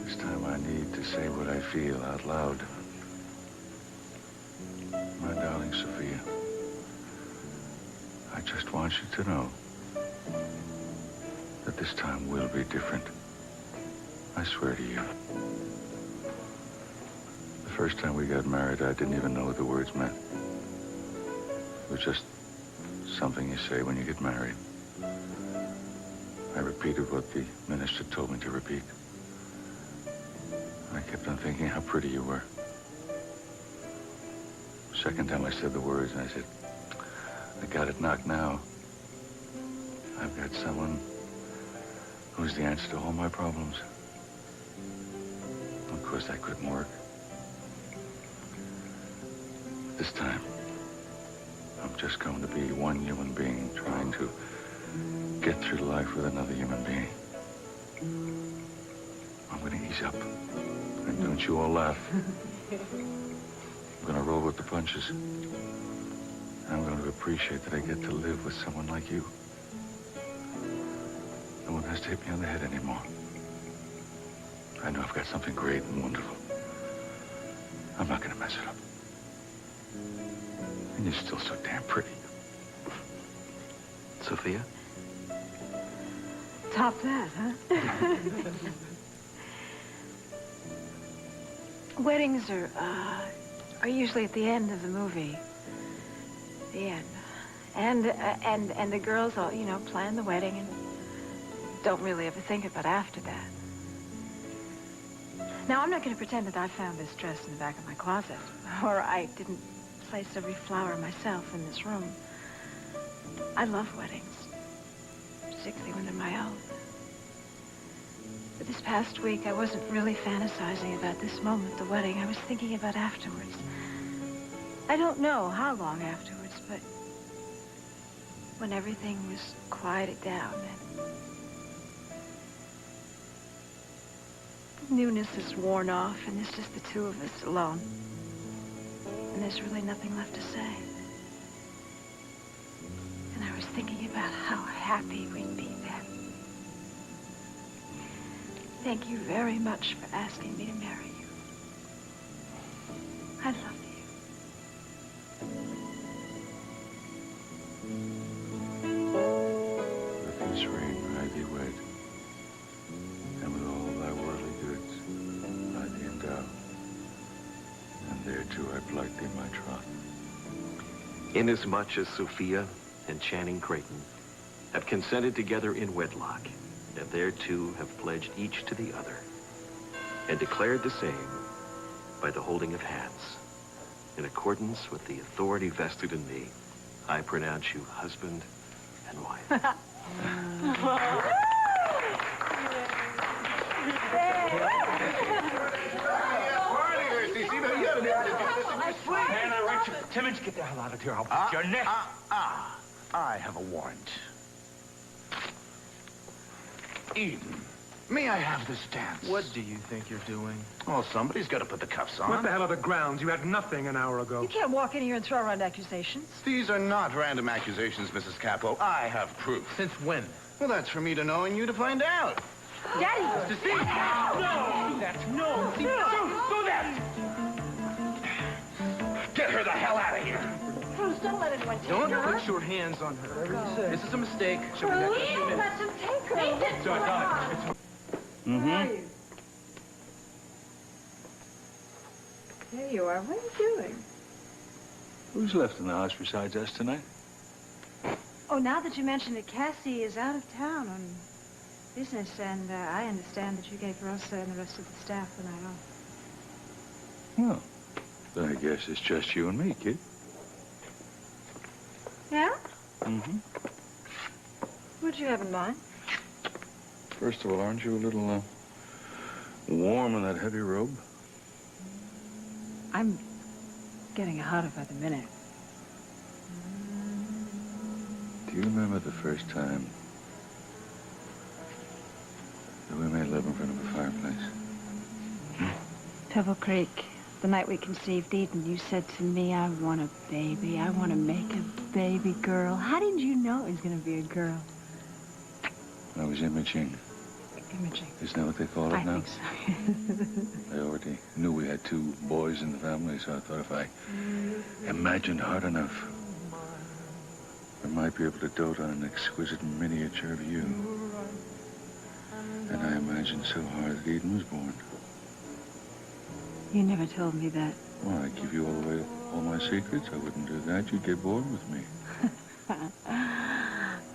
This time I need to say what I feel out loud. My darling Sophia, I just want you to know that this time will be different. I swear to you. The first time we got married, I didn't even know what the words meant. It was just something you say when you get married. I repeated what the minister told me to repeat. I kept on thinking how pretty you were. Second time I said the words, and I said, I got it knocked now. I've got someone who's the answer to all my problems. Of course, that couldn't work. This time, I'm just going to be one human being trying to get through life with another human being. I'm going to ease up. And don't you all laugh. I'm going to roll with the punches. I'm going to appreciate that I get to live with someone like you. No one has to hit me on the head anymore. I know I've got something great and wonderful. I'm not going to mess it up. And you're still so damn pretty. Sophia? Top that, huh? Weddings are usually at the end of the movie. The end. And the girls all, you know, plan the wedding and don't really ever think about after that. Now, I'm not going to pretend that I found this dress in the back of my closet, or I didn't place every flower myself in this room. I love weddings, particularly when they're my own. But this past week, I wasn't really fantasizing about this moment, the wedding. I was thinking about afterwards. I don't know how long afterwards, but when everything was quieted down and newness is worn off and it's just the two of us alone. And there's really nothing left to say. And I was thinking about how happy we'd be then. Thank you very much for asking me to marry you. I love you. With this ring I thee wed, and with all thy worldly goods I thee endow, and thereto I plight thee my troth. Inasmuch as Sophia and Channing Creighton have consented together in wedlock, and thereto have pledged each to the other, and declared the same by the holding of hands, in accordance with the authority vested in me, I pronounce you husband and wife. Timmons, get the hell out of here. I'll break your neck. I have a warrant. Eden, may I have this dance? What do you think you're doing? Well, somebody's got to put the cuffs on. What the hell are the grounds? You had nothing an hour ago. You can't walk in here and throw around accusations. These are not random accusations, Mrs. Capo. I have proof. Since when? Well, that's for me to know and you to find out. Daddy! To see? No! Do that! No! Do that! Get her the hell out of here. Cruz, don't let anyone take Don't her. put your hands on her. This is a mistake. She'll be back in a few Cruz, minutes. let them take her. So I got it. Where are you? There you are. What are you doing? Who's left in the house besides us tonight? Oh, now that you mention it, Cassie is out of town on business, and I understand that you gave Rosa and the rest of the staff the night off. Well, then I guess it's just you and me, kid. Yeah? Mm-hmm. What'd you have in mind? First of all, aren't you a little warm in that heavy robe? I'm getting hotter by the minute. Do you remember the first time that we made love in front of a fireplace? Pebble Creek, the night we conceived Eden, you said to me, I want a baby. I want to make a baby girl. How did you know it was going to be a girl? I was imaging Imaging. Isn't that what they call it I now? think so. I already knew we had 2 boys in the family, so I thought if I imagined hard enough, I might be able to dote on an exquisite miniature of you. And I imagined so hard that Eden was born. You never told me that. Well, I'd give you all my secrets. I wouldn't do that. You'd get bored with me.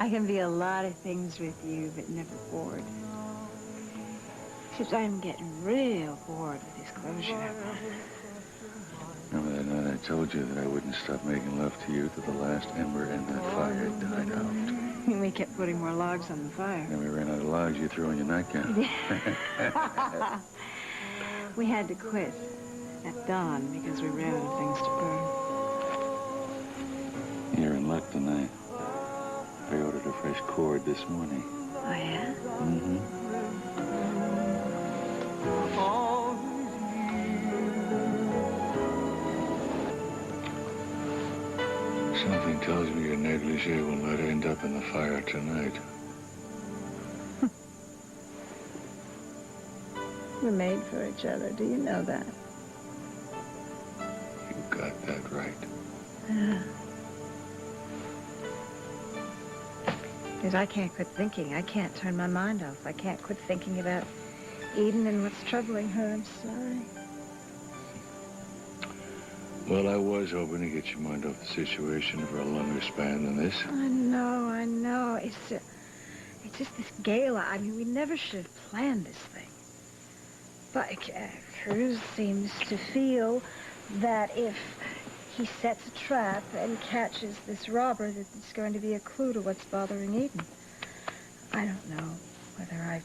I can be a lot of things with you, but never bored. Except I'm getting real bored with this clothes you have on. Remember that night I told you that I wouldn't stop making love to you till the last ember in that fire died out. We kept putting more logs on the fire. Then we ran out of logs you threw in your nightgown. We had to quit at dawn because we ran out of things to burn. You're in luck tonight. I ordered a fresh cord this morning. Oh, yeah? Mm-hmm. Something tells me your negligee will not end up in the fire tonight. We're made for each other. Do you know that? You got that right. Yeah. Because I can't quit thinking. I can't turn my mind off. I can't quit thinking about Eden and what's troubling her. I'm sorry. Well, I was hoping to get your mind off the situation for a longer span than this. I know. It's just this gala. I mean, we never should have planned this thing. But Cruz seems to feel that if he sets a trap and catches this robber, that it's going to be a clue to what's bothering Eden. I don't know whether I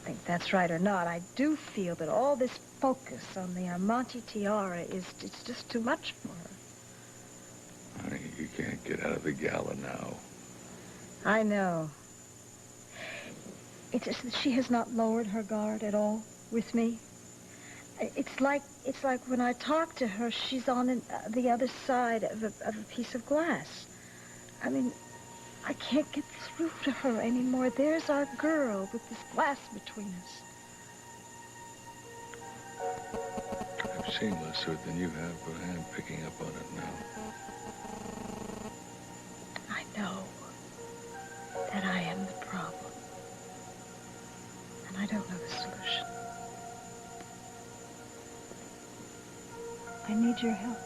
think that's right or not. I do feel that all this focus on the Armante tiara it's just too much for her. Honey, you can't get out of the gala now. I know. It's just that she has not lowered her guard at all with me. It's like when I talk to her, she's on the other side of a piece of glass. I mean, I can't get through to her anymore. There's our girl with this glass between us. I've seen less of it than you have, but I am picking up on it now. I know that I am the problem. And I don't know the solution. I need your help.